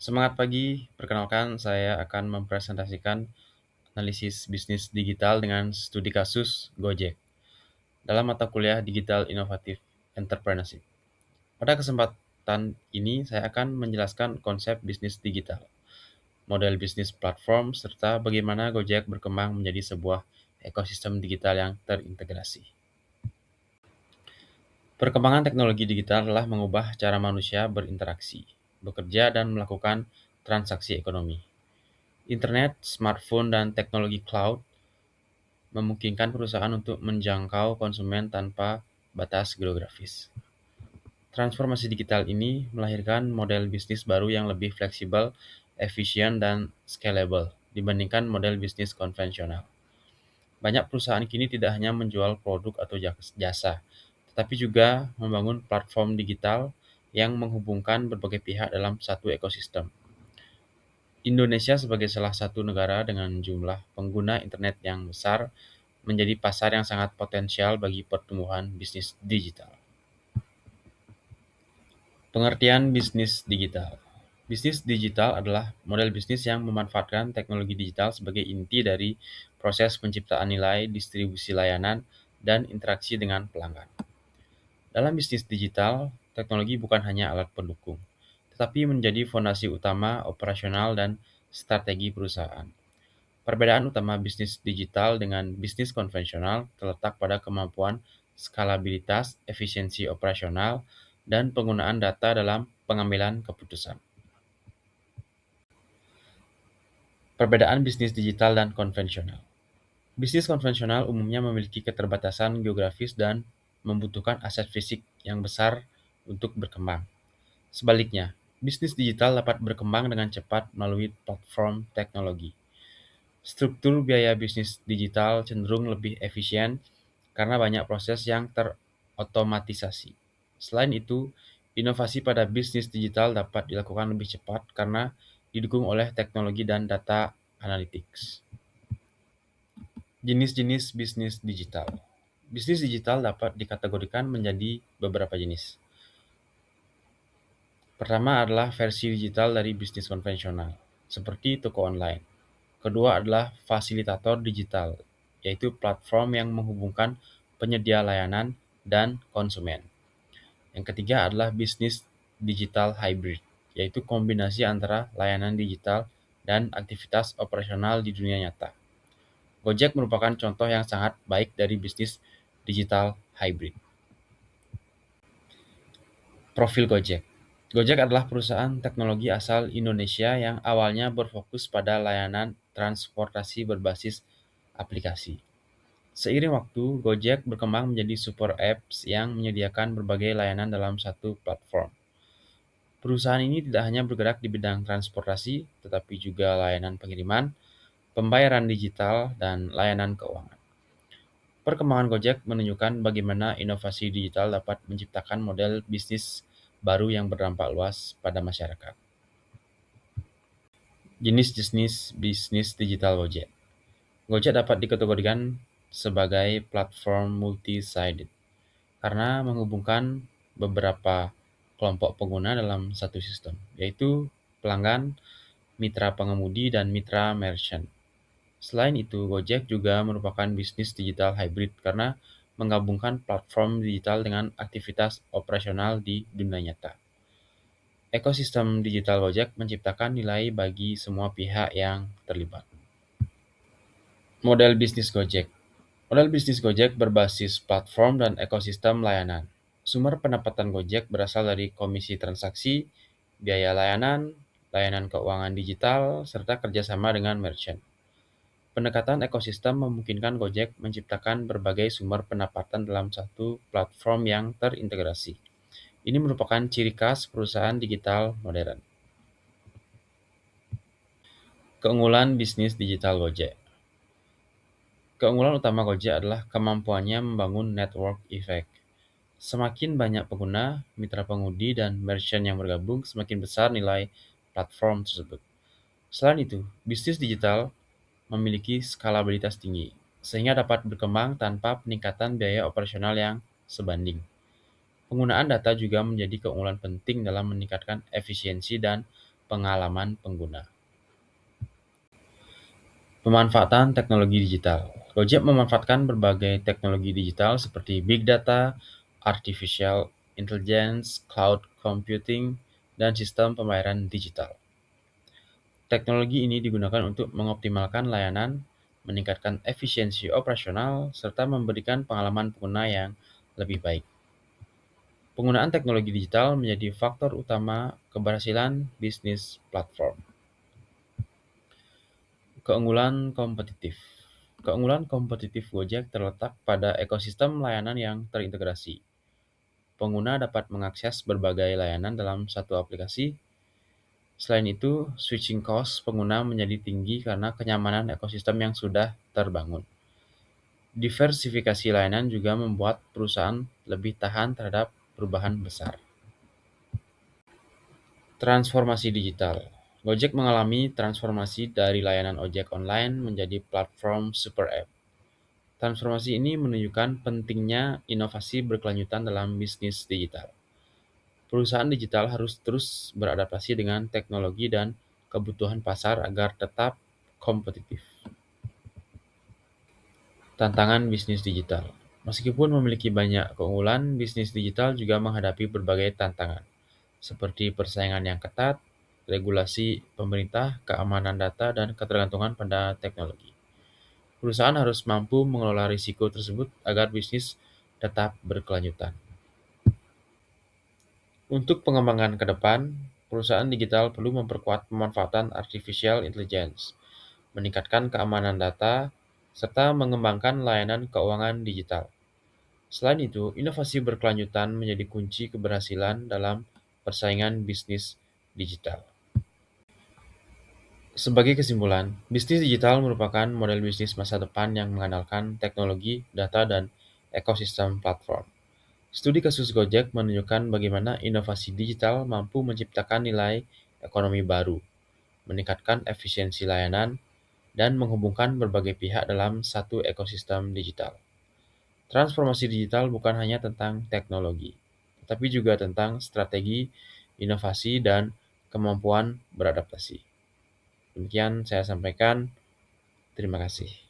Semangat pagi, perkenalkan saya akan mempresentasikan analisis bisnis digital dengan studi kasus Gojek dalam mata kuliah Digital Innovative Entrepreneurship. Pada kesempatan ini saya akan menjelaskan konsep bisnis digital, model bisnis platform, serta bagaimana Gojek berkembang menjadi sebuah ekosistem digital yang terintegrasi. Perkembangan teknologi digital telah mengubah cara manusia berinteraksi, bekerja, dan melakukan transaksi ekonomi. Internet, smartphone, dan teknologi cloud memungkinkan perusahaan untuk menjangkau konsumen tanpa batas geografis. Transformasi digital ini melahirkan model bisnis baru yang lebih fleksibel, efisien, dan scalable dibandingkan model bisnis konvensional. Banyak perusahaan kini tidak hanya menjual produk atau jasa, tetapi juga membangun platform digital yang menghubungkan berbagai pihak dalam satu ekosistem. Indonesia sebagai salah satu negara dengan jumlah pengguna internet yang besar menjadi pasar yang sangat potensial bagi pertumbuhan bisnis digital. Pengertian bisnis digital. Bisnis digital adalah model bisnis yang memanfaatkan teknologi digital sebagai inti dari proses penciptaan nilai, distribusi layanan, dan interaksi dengan pelanggan. Dalam bisnis digital, teknologi bukan hanya alat pendukung, tetapi menjadi fondasi utama operasional dan strategi perusahaan. Perbedaan utama bisnis digital dengan bisnis konvensional terletak pada kemampuan skalabilitas, efisiensi operasional, dan penggunaan data dalam pengambilan keputusan. Perbedaan bisnis digital dan konvensional. Bisnis konvensional umumnya memiliki keterbatasan geografis dan membutuhkan aset fisik yang besar untuk berkembang. Sebaliknya, bisnis digital dapat berkembang dengan cepat melalui platform teknologi. Struktur biaya bisnis digital cenderung lebih efisien karena banyak proses yang terotomatisasi. Selain itu, inovasi pada bisnis digital dapat dilakukan lebih cepat karena didukung oleh teknologi dan data analytics. Jenis-jenis bisnis digital. Bisnis digital dapat dikategorikan menjadi beberapa jenis. Pertama adalah versi digital dari bisnis konvensional, seperti toko online. Kedua adalah fasilitator digital, yaitu platform yang menghubungkan penyedia layanan dan konsumen. Yang ketiga adalah bisnis digital hybrid, yaitu kombinasi antara layanan digital dan aktivitas operasional di dunia nyata. Gojek merupakan contoh yang sangat baik dari bisnis digital hybrid. Profil Gojek. Gojek adalah perusahaan teknologi asal Indonesia yang awalnya berfokus pada layanan transportasi berbasis aplikasi. Seiring waktu, Gojek berkembang menjadi super apps yang menyediakan berbagai layanan dalam satu platform. Perusahaan ini tidak hanya bergerak di bidang transportasi, tetapi juga layanan pengiriman, pembayaran digital, dan layanan keuangan. Perkembangan Gojek menunjukkan bagaimana inovasi digital dapat menciptakan model bisnis baru yang berdampak luas pada masyarakat. Jenis-jenis bisnis digital Gojek. Gojek dapat dikategorikan sebagai platform multi-sided karena menghubungkan beberapa kelompok pengguna dalam satu sistem, yaitu pelanggan, mitra pengemudi, dan mitra merchant. Selain itu, Gojek juga merupakan bisnis digital hybrid karena menggabungkan platform digital dengan aktivitas operasional di dunia nyata. Ekosistem digital Gojek menciptakan nilai bagi semua pihak yang terlibat. Model bisnis Gojek. Model bisnis Gojek berbasis platform dan ekosistem layanan. Sumber pendapatan Gojek berasal dari komisi transaksi, biaya layanan, layanan keuangan digital, serta kerjasama dengan merchant. Pendekatan ekosistem memungkinkan Gojek menciptakan berbagai sumber pendapatan dalam satu platform yang terintegrasi. Ini merupakan ciri khas perusahaan digital modern. Keunggulan bisnis digital Gojek. Keunggulan utama Gojek adalah kemampuannya membangun network effect. Semakin banyak pengguna, mitra pengemudi, dan merchant yang bergabung, semakin besar nilai platform tersebut. Selain itu, bisnis digital memiliki skalabilitas tinggi, sehingga dapat berkembang tanpa peningkatan biaya operasional yang sebanding. Penggunaan data juga menjadi keunggulan penting dalam meningkatkan efisiensi dan pengalaman pengguna. Pemanfaatan teknologi digital. Gojek memanfaatkan berbagai teknologi digital seperti big data, artificial intelligence, cloud computing, dan sistem pembayaran digital. Teknologi ini digunakan untuk mengoptimalkan layanan, meningkatkan efisiensi operasional, serta memberikan pengalaman pengguna yang lebih baik. Penggunaan teknologi digital menjadi faktor utama keberhasilan bisnis platform. Keunggulan kompetitif. Keunggulan kompetitif Gojek terletak pada ekosistem layanan yang terintegrasi. Pengguna dapat mengakses berbagai layanan dalam satu aplikasi. Selain itu, switching cost pengguna menjadi tinggi karena kenyamanan ekosistem yang sudah terbangun. Diversifikasi layanan juga membuat perusahaan lebih tahan terhadap perubahan besar. Transformasi digital. Gojek mengalami transformasi dari layanan ojek online menjadi platform super app. Transformasi ini menunjukkan pentingnya inovasi berkelanjutan dalam bisnis digital. Perusahaan digital harus terus beradaptasi dengan teknologi dan kebutuhan pasar agar tetap kompetitif. Tantangan bisnis digital. Meskipun memiliki banyak keunggulan, bisnis digital juga menghadapi berbagai tantangan, seperti persaingan yang ketat, regulasi pemerintah, keamanan data, dan ketergantungan pada teknologi. Perusahaan harus mampu mengelola risiko tersebut agar bisnis tetap berkelanjutan. Untuk pengembangan ke depan, perusahaan digital perlu memperkuat pemanfaatan artificial intelligence, meningkatkan keamanan data, serta mengembangkan layanan keuangan digital. Selain itu, inovasi berkelanjutan menjadi kunci keberhasilan dalam persaingan bisnis digital. Sebagai kesimpulan, bisnis digital merupakan model bisnis masa depan yang mengandalkan teknologi, data, dan ekosistem platform. Studi kasus Gojek menunjukkan bagaimana inovasi digital mampu menciptakan nilai ekonomi baru, meningkatkan efisiensi layanan, dan menghubungkan berbagai pihak dalam satu ekosistem digital. Transformasi digital bukan hanya tentang teknologi, tetapi juga tentang strategi, inovasi, dan kemampuan beradaptasi. Demikian saya sampaikan. Terima kasih.